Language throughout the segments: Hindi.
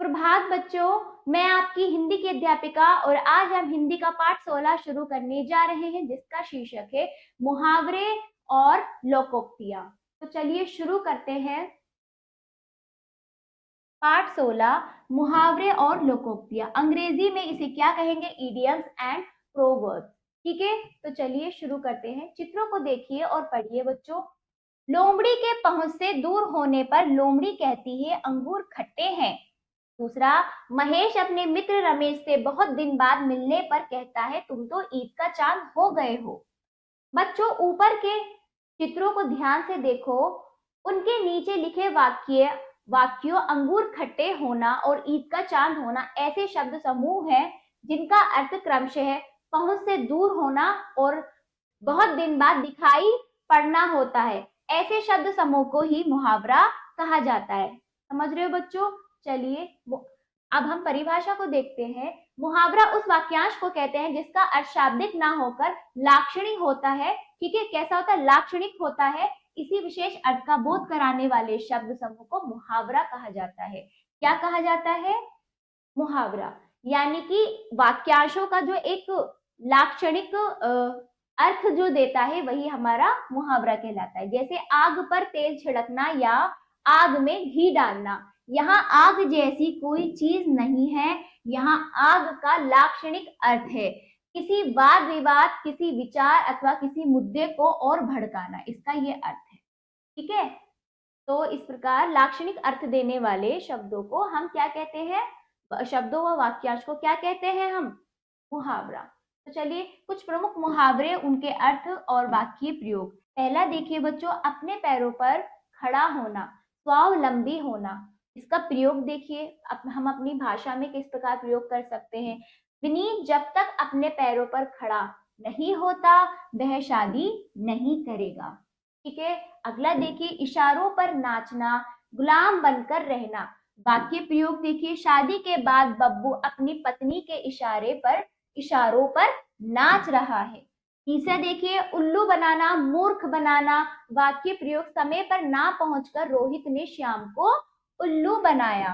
प्रभात बच्चों, मैं आपकी हिंदी की अध्यापिका और आज हम हिंदी का पाठ 16 शुरू करने जा रहे हैं जिसका शीर्षक है मुहावरे और लोकोक्तियां। तो चलिए शुरू करते हैं। पाठ 16 मुहावरे और लोकोक्तियां। अंग्रेजी में इसे क्या कहेंगे? Idioms and proverbs. ठीक है, तो चलिए शुरू करते हैं। चित्रों को देखिए और पढ़िए बच्चों। लोमड़ी के पहुंच से दूर होने पर लोमड़ी कहती है अंगूर खट्टे हैं। दूसरा, महेश अपने मित्र रमेश से बहुत दिन बाद मिलने पर कहता है तुम तो ईद का चांद हो गए हो। बच्चों, ऊपर के चित्रों को ध्यान से देखो। उनके नीचे लिखे वाक्यों अंगूर खट्टे होना और ईद का चांद होना ऐसे शब्द समूह हैं जिनका अर्थ क्रमशः पहुंच से दूर होना और बहुत दिन बाद दिखाई पड़ना होता है। ऐसे शब्द समूह को ही मुहावरा कहा जाता है। समझ रहे हो बच्चों? चलिए अब हम परिभाषा को देखते हैं। मुहावरा उस वाक्यांश को कहते हैं जिसका अर्थ शाब्दिक ना होकर लाक्षणिक होता है। ठीक है, कैसा होता है? लाक्षणिक होता है। इसी विशेष अर्थ का बोध कराने वाले शब्द समूह को मुहावरा कहा जाता है। क्या कहा जाता है? मुहावरा। यानी कि वाक्यांशों का जो एक लाक्षणिक अर्थ जो देता है वही हमारा मुहावरा कहलाता है। जैसे आग पर तेल छिड़कना या आग में घी डालना। यहाँ आग जैसी कोई चीज नहीं है। यहाँ आग का लाक्षणिक अर्थ है किसी वाद विवाद, किसी विचार अथवा किसी मुद्दे को और भड़काना, इसका ये अर्थ है। ठीक है, तो इस प्रकार लाक्षणिक अर्थ देने वाले शब्दों को हम क्या कहते हैं? शब्दों व वाक्यांश को क्या कहते हैं हम? मुहावरा। तो चलिए कुछ प्रमुख मुहावरे, उनके अर्थ और वाक्य प्रयोग। पहला देखिए बच्चों, अपने पैरों पर खड़ा होना, स्वावलंबी होना। इसका प्रयोग देखिए, हम अपनी भाषा में किस प्रकार प्रयोग कर सकते हैं। विनीत जब तक अपने पैरों पर खड़ा नहीं होता वह शादी नहीं करेगा। ठीक है, अगला देखिए, इशारों पर नाचना, गुलाम बनकर रहना। वाक्य प्रयोग देखिए, शादी के बाद बब्बू अपनी पत्नी के इशारों पर नाच रहा है। तीसरा देखिए, उल्लू बनाना, मूर्ख बनाना। वाक्य प्रयोग, समय पर ना पहुंचकर रोहित ने श्याम को उल्लू बनाया।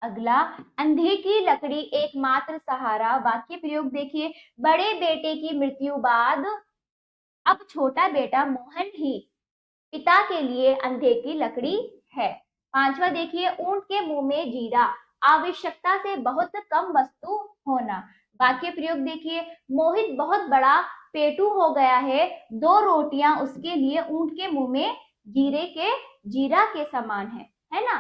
अगला, अंधे की लकड़ी एकमात्र सहारा। वाक्य प्रयोग देखिए, बड़े बेटे की मृत्यु बाद अब छोटा बेटा मोहन ही पिता के लिए अंधे की लकड़ी है। पांचवा देखिए, ऊंट के मुंह में जीरा, आवश्यकता से बहुत कम वस्तु होना। वाक्य प्रयोग देखिए, मोहित बहुत बड़ा पेटू हो गया है, 2 रोटियां उसके लिए ऊंट के मुंह में जीरा के समान है ना।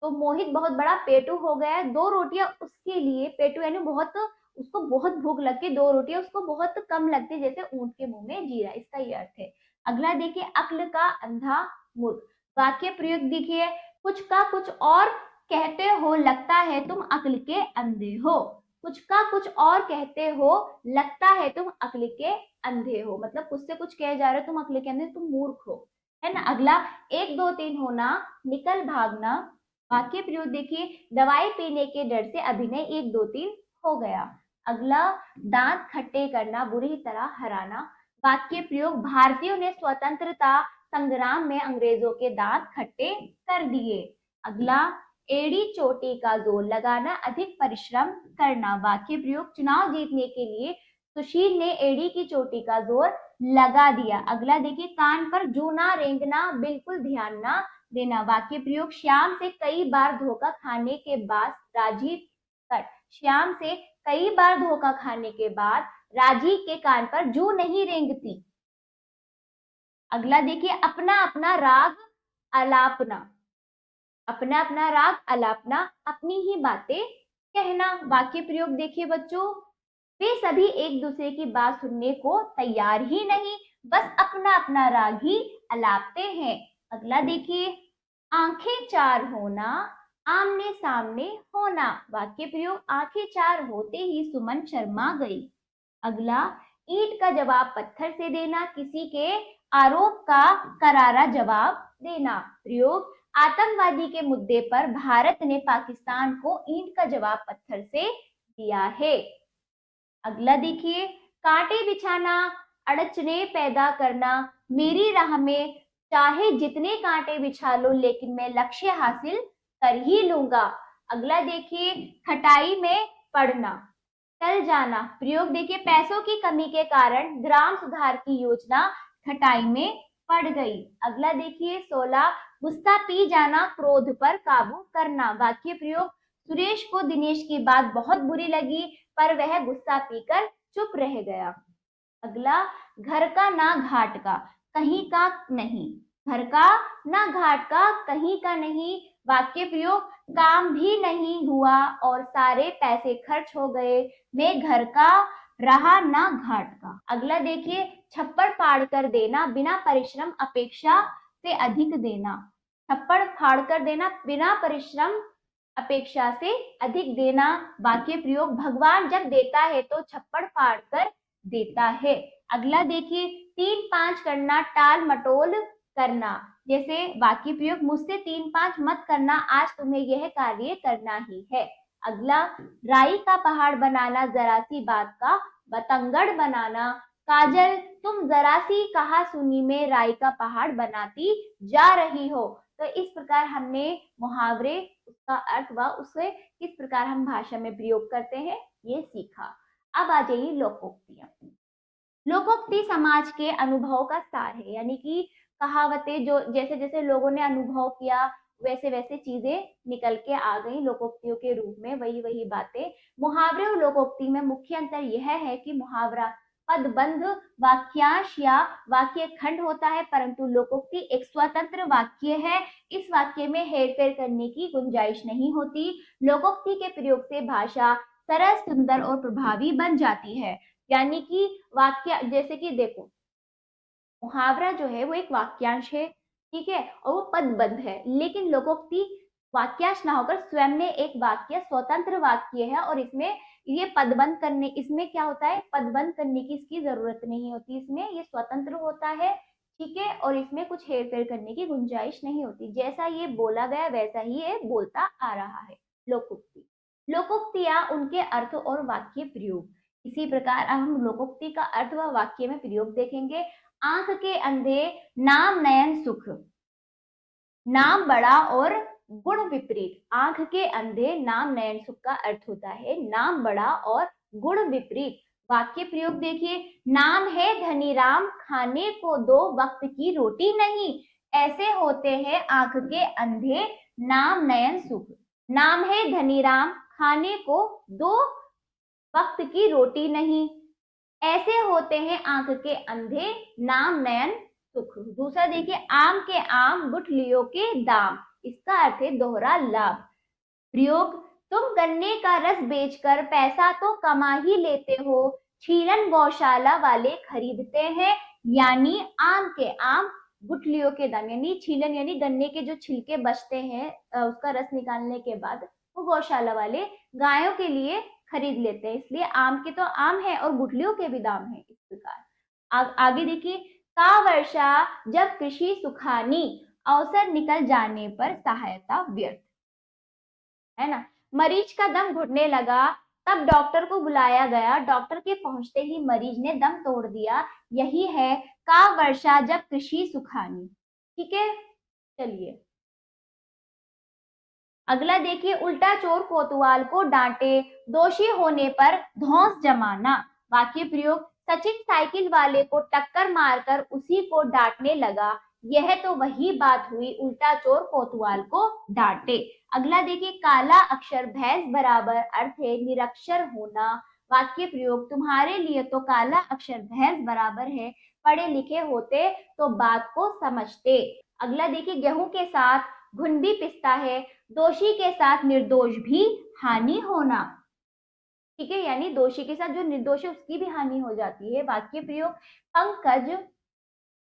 तो मोहित बहुत बड़ा पेटू हो गया है, 2 रोटियां उसके लिए, पेटू यानी उसको बहुत भूख लगती है, 2 रोटियां उसको बहुत कम लगती है, जैसे ऊंट के मुंह में जीरा, इसका ये अर्थ है। अगला देखिए, अक्ल का अंधा मूर्ख। वाक्य प्रयोग देखिए, कुछ का कुछ और कहते हो, लगता है तुम अक्ल के अंधे हो। कुछ का कुछ और कहते हो, लगता है तुम अक्ल के अंधे हो, मतलब कुछ से कुछ कहे जा रहे हो, तुम अक्ल के अंधे, तुम मूर्ख हो, है ना। अगला, 1 2 3 होना, निकल भागना। वाक्य प्रयोग देखिए, दवाई पीने के डर से अभिनय 1 2 3 हो गया। अगला, दांत खट्टे करना, बुरी तरह हराना। वाक्य प्रयोग, भारतीयों ने स्वतंत्रता संग्राम में अंग्रेजों के दांत खट्टे कर दिए। अगला, एड़ी चोटी का जोर लगाना, अधिक परिश्रम करना। वाक्य प्रयोग, चुनाव जीतने के लिए सुशील ने एड़ी की चोटी का जोर लगा दिया। अगला देखिए, कान पर जू ना रेंगना, बिल्कुल ध्यान ना देना। वाक्य प्रयोग, श्याम से कई बार धोखा खाने के बाद राजी के कान पर जू नहीं रेंगती। अगला देखिए, अपना अपना राग अलापना, अपनी ही बातें कहना। वाक्य प्रयोग देखिए बच्चों, वे सभी एक दूसरे की बात सुनने को तैयार ही नहीं, बस अपना अपना राग ही अलापते हैं। अगला देखिए, आंखें चार होना, आमने सामने होना। वाक्य प्रयोग, आंखें चार होते ही सुमन शर्मा गई। अगला, ईंट का जवाब पत्थर से देना, किसी के आरोप का करारा जवाब देना। प्रयोग, आतंकवादी के मुद्दे पर भारत ने पाकिस्तान को ईंट का जवाब पत्थर से दिया है। अगला देखिए, कांटे बिछाना, अड़चने पैदा करना, मेरी राह में चाहे जितने कांटे बिछा लो लेकिन मैं लक्ष्य हासिल कर ही लूंगा। अगला देखिए खटाई में पड़ना, टल जाना। प्रयोग देखिए पैसों की कमी के कारण ग्राम सुधार की योजना खटाई में पड़ गई। अगला देखिए 16 गुस्सा पी जाना, क्रोध पर काबू करना। वाक्य प्रयोग सुरेश को दिनेश की बात बहुत बुरी लगी पर वह गुस्सा पीकर चुप रह गया। अगला घर का ना घाट का, कहीं का नहीं। घर का ना घाट का, कहीं का नहीं। वाक्य प्रयोग काम भी नहीं हुआ और सारे पैसे खर्च हो गए, मैं घर का रहा ना घाट का। अगला देखिए छप्पड़ फाड़ कर देना, बिना परिश्रम अपेक्षा से अधिक देना। छप्पड़ फाड़ कर देना, बिना परिश्रम अपेक्षा से अधिक देना। वाक्य प्रयोग भगवान जब देता है तो छप्पड़ फाड़ कर देता है। अगला देखिए 3-5 करना, टाल मटोल करना। जैसे वाक्य प्रयोग मुझसे 3-5 मत करना, आज तुम्हें यह कार्य करना ही है। अगला राई का पहाड़ बनाना, जरा सी बात का बतंगड़ बनाना। काजल तुम जरा सी कहा सुनी में राई का पहाड़ बनाती जा रही हो। तो इस प्रकार हमने मुहावरे, उसका अर्थ व उसे किस प्रकार हम भाषा में प्रयोग करते हैं ये सीखा। अब आ जाइए लोकोक्तियां। लोकोक्ति समाज के अनुभव का सार है, यानी कि कहावतें जो जैसे जैसे लोगों ने अनुभव किया वैसे वैसे चीजें निकल के आ गई लोकोक्तियों के रूप में, वही वही बातें। मुहावरे और लोकोक्ति में मुख्य अंतर यह है कि मुहावरा पदबंध वाक्यांश या वाक्य खंड होता है, परंतु लोकोक्ति एक स्वतंत्र वाक्य है। इस वाक्य में हेरफेर करने की गुंजाइश नहीं होती। लोकोक्ति के प्रयोग से भाषा सरल, सुंदर और प्रभावी बन जाती है। यानी कि वाक्य, जैसे कि देखो मुहावरा जो है वो एक वाक्यांश है, ठीक है, और वो पदबद्ध है, लेकिन लोकोक्ति वाक्यांश ना होकर स्वयं में एक वाक्य स्वतंत्र वाक्य है और इसमें ये पदबंध करने, इसमें क्या होता है पदबंध करने की इसकी जरूरत नहीं होती, इसमें ये स्वतंत्र होता है, ठीक है, और इसमें कुछ हेरफेर करने की गुंजाइश नहीं होती, जैसा ये बोला गया वैसा ही ये बोलता आ रहा है। लोकोक्ति, लोकोक्तियां उनके अर्थ और वाक्य प्रयोग। इसी प्रकार अब हम लोकोक्ति का अर्थ व वाक्य में प्रयोग देखेंगे। आंख के अंधे नाम नयन सुख, नाम बड़ा और गुण विपरीत। आंख के अंधे नाम नयन सुख का अर्थ होता है नाम बड़ा और गुण विपरीत। वाक्य प्रयोग देखिए, नाम है धनी राम, खाने को दो वक्त की रोटी नहीं। ऐसे होते हैं आंख के अंधे नाम नयन सुख। नाम है धनी राम, खाने को दो वक्त की रोटी नहीं। ऐसे होते हैं आंख के अंधे नाम नयन सुख। दूसरा देखिए, आम के आम गुठलियों के दाम। इसका अर्थ है दोहरा लाभ। प्रयोग, तुम गन्ने का रस बेचकर पैसा तो कमा ही लेते हो, छीलन गौशाला वाले खरीदते हैं। यानी आम के आम गुठलियों के दाम, यानी छीलन यानी गन्ने के जो छिलके बचते हैं उसका रस निकालने के बाद वो गौशाला वाले गायों के लिए खरीद लेते हैं, इसलिए आम के तो आम है और गुठलियों के भी दाम है। इस प्रकार आगे देखिए, का वर्षा जब कृषि सुखानी, अवसर निकल जाने पर सहायता व्यर्थ, है ना। मरीज का दम घुटने लगा, तब डॉक्टर को बुलाया गया, डॉक्टर के पहुंचते ही मरीज ने दम तोड़ दिया। यही है का वर्षा जब कृषि सुखानी, ठीक है। चलिए अगला देखिए, उल्टा चोर कोतवाल को डांटे, दोषी होने पर धौंस जमाना। वाक्य प्रयोग, सचिन साइकिल वाले को टक्कर मारकर उसी को डांटने लगा। यह तो वही बात हुई, उल्टा चोर कोतवाल को डांटे। अगला देखिए, काला अक्षर भैंस बराबर, अर्थ है निरक्षर होना। वाक्य प्रयोग, तुम्हारे लिए तो काला अक्षर भैंस बराबर है, पढ़े लिखे होते तो बात को समझते। अगला देखिए, गेहूं के साथ घुन भी पिसता है, दोषी के साथ निर्दोष भी हानि होना, ठीक है, यानी दोषी के साथ जो निर्दोष है उसकी भी हानि हो जाती है। वाक्य प्रयोग, पंकज,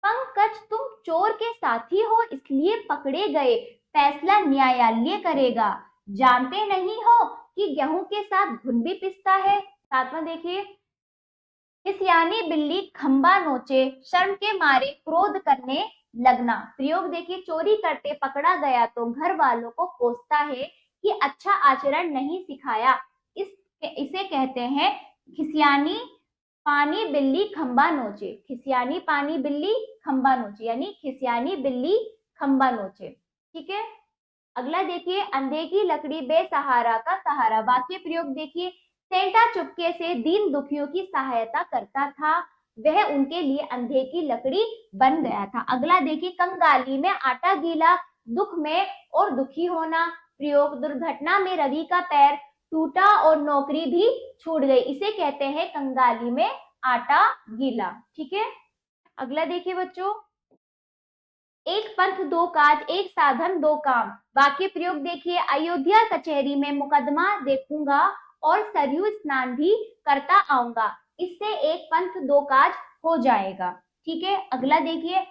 पंकज तुम चोर के साथी हो इसलिए पकड़े गए, फैसला न्यायालय करेगा। जानते नहीं हो कि गेहूं के साथ घुन भी पिसता है। सातवां देखिए, खिसियानी बिल्ली खंबा नोचे, शर्म के मारे क्रोध करने लगना। प्रयोग देखिए, चोरी करते पकड़ा गया तो घर वालों को कोसता है कि अच्छा आचरण नहीं सिखाया। इसे कहते हैं खिसियानी पानी बिल्ली खंबा नोचे। खिसियानी पानी बिल्ली खंबा नोचे, यानी खिसियानी बिल्ली खंबा नोचे, ठीक है। अगला देखिए, अंधे की लकड़ी बेसहारा का सहारा। वाक्य प्रयोग देखिए, सेंटा चुपके से दीन दुखियों की सहायता करता था, वह उनके लिए अंधे की लकड़ी बन गया था। अगला देखिए, कंगाली में आटा गीला, दुख में और दुखी होना। प्रयोग, दुर्घटना में रवि का पैर टूटा और नौकरी भी छूट गई, इसे कहते हैं कंगाली में आटा गीला। ठीक है, अगला देखिए बच्चों, एक पंथ दो काज, एक साधन दो काम। वाक्य प्रयोग देखिए, अयोध्या कचहरी में मुकदमा देखूंगा और सरयू स्नान भी करता आऊंगा, इससे एक पंथ दो काज हो जाएगा। ठीक है, अगला देखिए,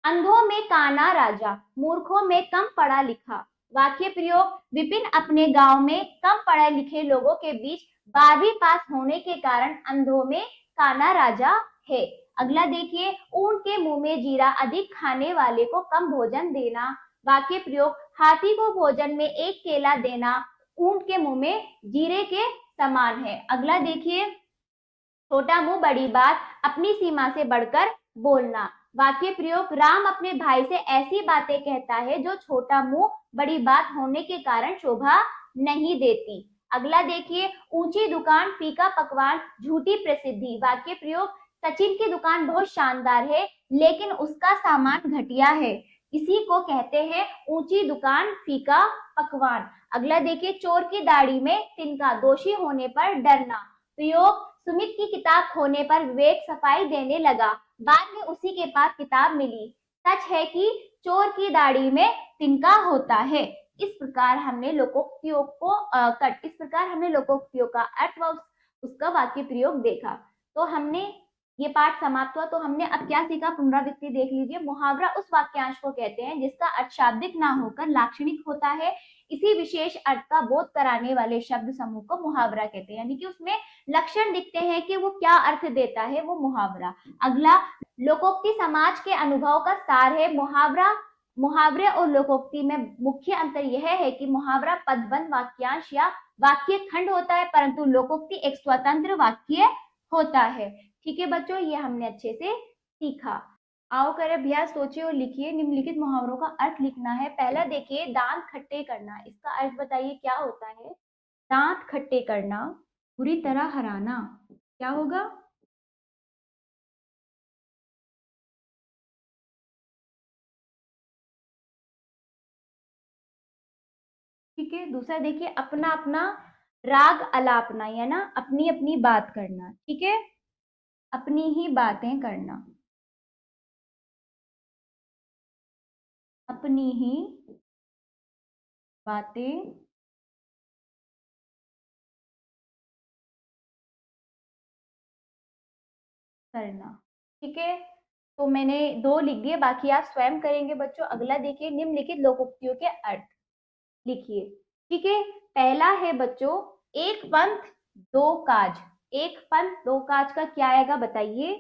अंधों में काना राजा, मूर्खों में कम पढ़ा लिखा। वाक्य प्रयोग, विपिन अपने गांव में कम पढ़े लिखे लोगों के बीच 12वीं पास होने के कारण अंधों में काना राजा है। अगला देखिए, ऊंट के मुंह में जीरा, अधिक खाने वाले को कम भोजन देना। वाक्य प्रयोग, हाथी को भोजन में एक केला देना ऊंट के मुंह में जीरे के समान है। अगला देखिए, छोटा मुंह बड़ी बात, अपनी सीमा से बढ़कर बोलना। वाक्य प्रयोग, राम अपने भाई से ऐसी बातें कहता है जो छोटा मुंह बड़ी बात होने के कारण शोभा नहीं देती। अगला देखिए, ऊंची दुकान, फीका पकवान, झूठी प्रसिद्धि। वाक्य प्रयोग, सचिन की दुकान बहुत शानदार है लेकिन उसका सामान घटिया है, इसी को कहते हैं ऊंची दुकान, फीका पकवान। अगला देखिए, चोर की दाढ़ी में तिनका, दोषी होने पर डरना। प्रयोग, सुमित की किताब खोने पर विवेक सफाई देने लगा, बाद में उसी के पास किताब मिली। सच है कि चोर की दाढ़ी में तिनका होता है। इस प्रकार हमने लोकोक्तियों का अर्थ व उसका वाक्य प्रयोग देखा। तो हमने ये पाठ समाप्त हुआ। तो हमने अब क्या सीखा, पुनरावृत्ति देख लीजिए। मुहावरा उस वाक्यांश को कहते हैं जिसका अर्थ शाब्दिक ना होकर लाक्षणिक होता है। इसी विशेष अर्थ का बोध कराने वाले शब्द समूह को मुहावरा कहते हैं, यानी कि उसमें लक्षण दिखते हैं कि वो क्या अर्थ देता है, वो मुहावरा। अगला, लोकोक्ति समाज के अनुभव का सार है। मुहावरे और लोकोक्ति में मुख्य अंतर यह है कि मुहावरा पदबंध वाक्यांश या वाक्य खंड होता है, परंतु लोकोक्ति एक स्वतंत्र वाक्य होता है। ठीक है बच्चों, ये हमने अच्छे से सीखा। आओ करें अभ्यास, सोचिए और लिखिए। निम्नलिखित मुहावरों का अर्थ लिखना है। पहला देखिए, दांत खट्टे करना, इसका अर्थ बताइए क्या होता है। दांत खट्टे करना, बुरी तरह हराना, क्या होगा। ठीक है, दूसरा देखिए, अपना अपना राग अलापना, या ना अपनी अपनी बात करना। ठीक है, अपनी ही बातें करना, अपनी ही बातें करना। ठीक है, तो मैंने दो लिख दिए, बाकी आप स्वयं करेंगे बच्चों। अगला देखिए, निम्नलिखित लोकोक्तियों के अर्थ लिखिए। ठीक है, पहला है बच्चों, एक पंथ दो काज। एक पंथ दो काज का क्या आएगा बताइए।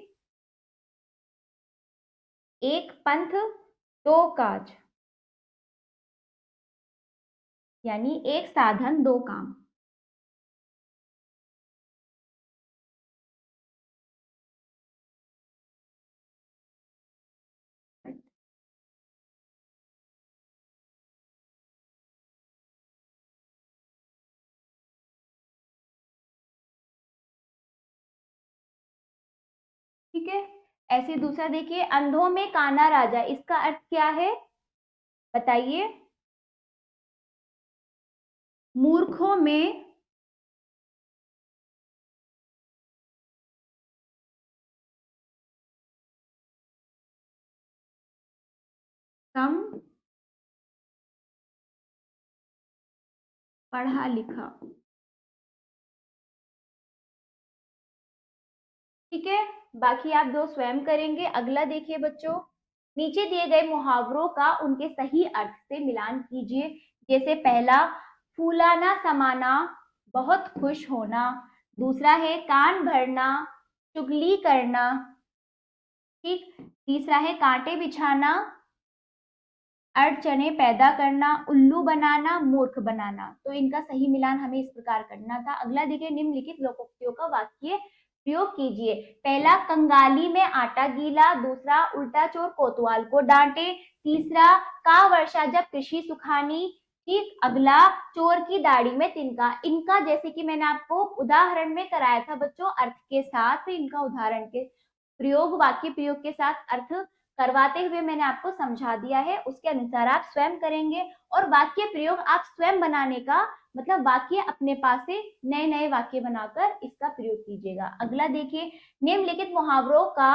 एक पंथ दो काज, यानी एक साधन दो काम। ठीक है, ऐसे दूसरा देखिए, अंधों में काना राजा, इसका अर्थ क्या है बताइए। मूर्खों में कम पढ़ा लिखा। ठीक है, बाकी आप दो स्वयं करेंगे। अगला देखिए बच्चों, नीचे दिए गए मुहावरों का उनके सही अर्थ से मिलान कीजिए। जैसे पहला, फूलाना समाना, बहुत खुश होना। दूसरा है कान भरना, चुगली करना। ठीक, तीसरा है कांटे बिछाना, अड़चने पैदा करना, उल्लू बनाना, मूर्ख बनाना। तो इनका सही मिलान हमें इस प्रकार करना था। अगला देखिए, निम्नलिखित लोकोक्तियों का वाक्य प्रयोग कीजिए। पहला, कंगाली में आटा गीला। दूसरा, उल्टा चोर कोतवाल को डांटे। तीसरा, का वर्षा जब कृषि सुखानी। ठीक। अगला, चोर की दाढ़ी में तिनका। इनका जैसे कि मैंने आपको उदाहरण में कराया था बच्चों, अर्थ के साथ इनका उदाहरण के प्रयोग, वाक्य प्रयोग के साथ अर्थ करवाते हुए मैंने आपको समझा दिया है। उसके अनुसार आप स्वयं करेंगे और वाक्य प्रयोग आप स्वयं बनाने का मतलब वाक्य अपने पास से नए नए वाक्य बनाकर इसका प्रयोग कीजिएगा। अगला देखिए, निम्नलिखित मुहावरों का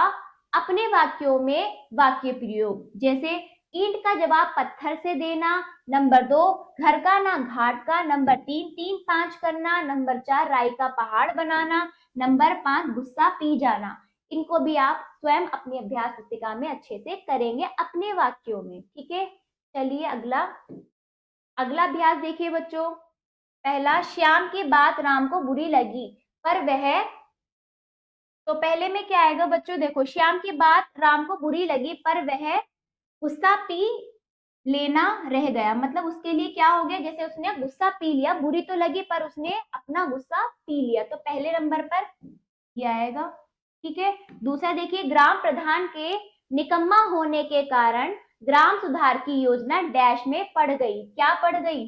अपने वाक्यों में वाक्य प्रयोग, जैसे ईंट का जवाब पत्थर से देना। नंबर 2, घर का ना घाट का। नंबर 3, 3 5 करना। नंबर 4, राई का पहाड़ बनाना। नंबर 5, गुस्सा पी जाना। इनको भी आप स्वयं अपनी अभ्यास पुस्तिका में अच्छे से करेंगे अपने वाक्यों में। ठीक है, चलिए अगला अगला अभ्यास देखिए बच्चों। पहला, श्याम की बात राम को बुरी लगी पर वह, तो पहले में क्या आएगा बच्चों, देखो श्याम की बात राम को बुरी लगी पर वह गुस्सा पी लेना रह गया। मतलब उसके लिए क्या हो गया, जैसे उसने गुस्सा पी लिया, बुरी तो लगी पर उसने अपना गुस्सा पी लिया, तो पहले नंबर पर ये आएगा। ठीक है। दूसरा देखिए, ग्राम प्रधान के निकम्मा होने के कारण ग्राम सुधार की योजना डैश में पड़ गई। क्या पड़ गई?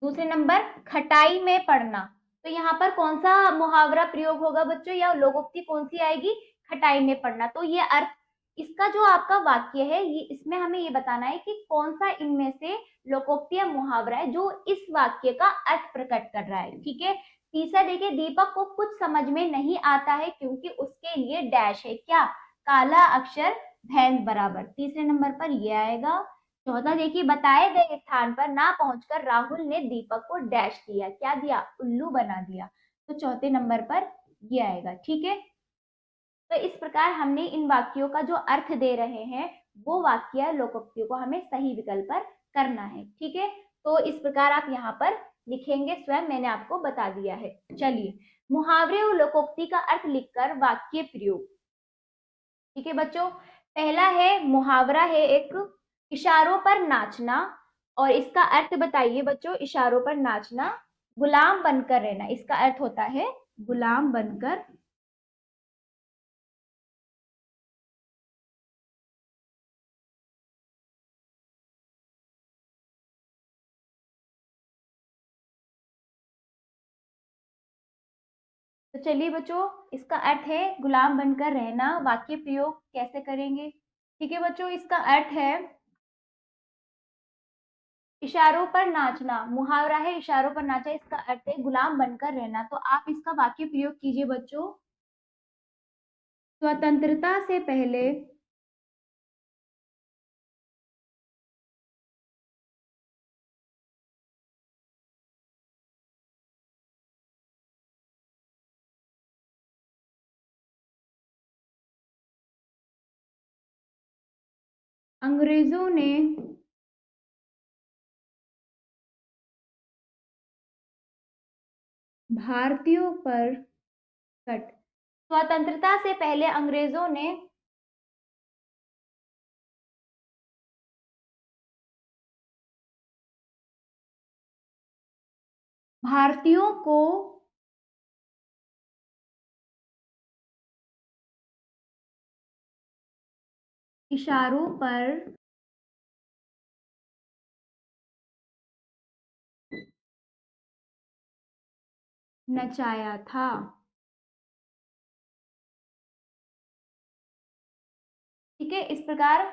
दूसरे नंबर, खटाई में पड़ना। तो यहाँ पर कौन सा मुहावरा प्रयोग होगा बच्चों, या लोकोक्ति कौन सी आएगी? खटाई में पड़ना। तो ये अर्थ, इसका जो आपका वाक्य है, ये इसमें हमें ये बताना है कि कौन सा इनमें से लोकोक्ति या मुहावरा है जो इस वाक्य का अर्थ प्रकट कर रहा है। ठीक है। तीसरा देखिए, दीपक को कुछ समझ में नहीं आता है क्योंकि उसके लिए डैश है। क्या? काला अक्षर भैंस बराबर। तीसरे नंबर पर ये आएगा। चौथा देखिए, बताए गए स्थान पर ना पहुंचकर राहुल ने दीपक को डैश दिया। क्या दिया? उल्लू बना दिया। तो चौथे नंबर पर ये आएगा। ठीक है। तो इस प्रकार हमने इन वाक्यों का जो अर्थ दे रहे हैं वो वाक्य लोकोक्तियों को हमें सही विकल्प पर करना है। ठीक है। तो इस प्रकार आप यहाँ पर लिखेंगे स्वयं, मैंने आपको बता दिया है। चलिए, मुहावरे और लोकोक्ति का अर्थ लिखकर वाक्य प्रयोग। ठीक है बच्चों, पहला है मुहावरा है एक, इशारों पर नाचना। और इसका अर्थ बताइए बच्चों, इशारों पर नाचना। गुलाम बनकर रहना, इसका अर्थ होता है गुलाम बनकर। तो चलिए बच्चों, इसका अर्थ है गुलाम बनकर रहना। वाक्य प्रयोग कैसे करेंगे? ठीक है बच्चों, इसका अर्थ है इशारों पर नाचना। मुहावरा है इशारों पर नाचा, इसका अर्थ है गुलाम बनकर रहना। तो आप इसका वाक्य प्रयोग कीजिए बच्चों। स्वतंत्रता से पहले अंग्रेजों ने भारतीयों पर कट, स्वतंत्रता से पहले अंग्रेजों ने भारतीयों को इशारों पर नचाया था। ठीक है, इस प्रकार।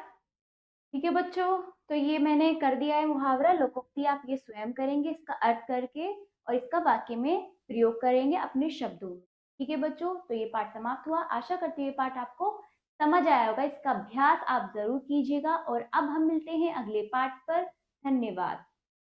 ठीक है बच्चों, तो ये मैंने कर दिया है मुहावरा लोकोक्ति, आप ये स्वयं करेंगे इसका अर्थ करके और इसका वाक्य में प्रयोग करेंगे अपने शब्दों में। ठीक है बच्चों, तो ये पाठ समाप्त हुआ। आशा करती हूँ ये पाठ आपको समझ आया होगा। इसका अभ्यास आप जरूर कीजिएगा और अब हम मिलते हैं अगले पाठ पर। धन्यवाद।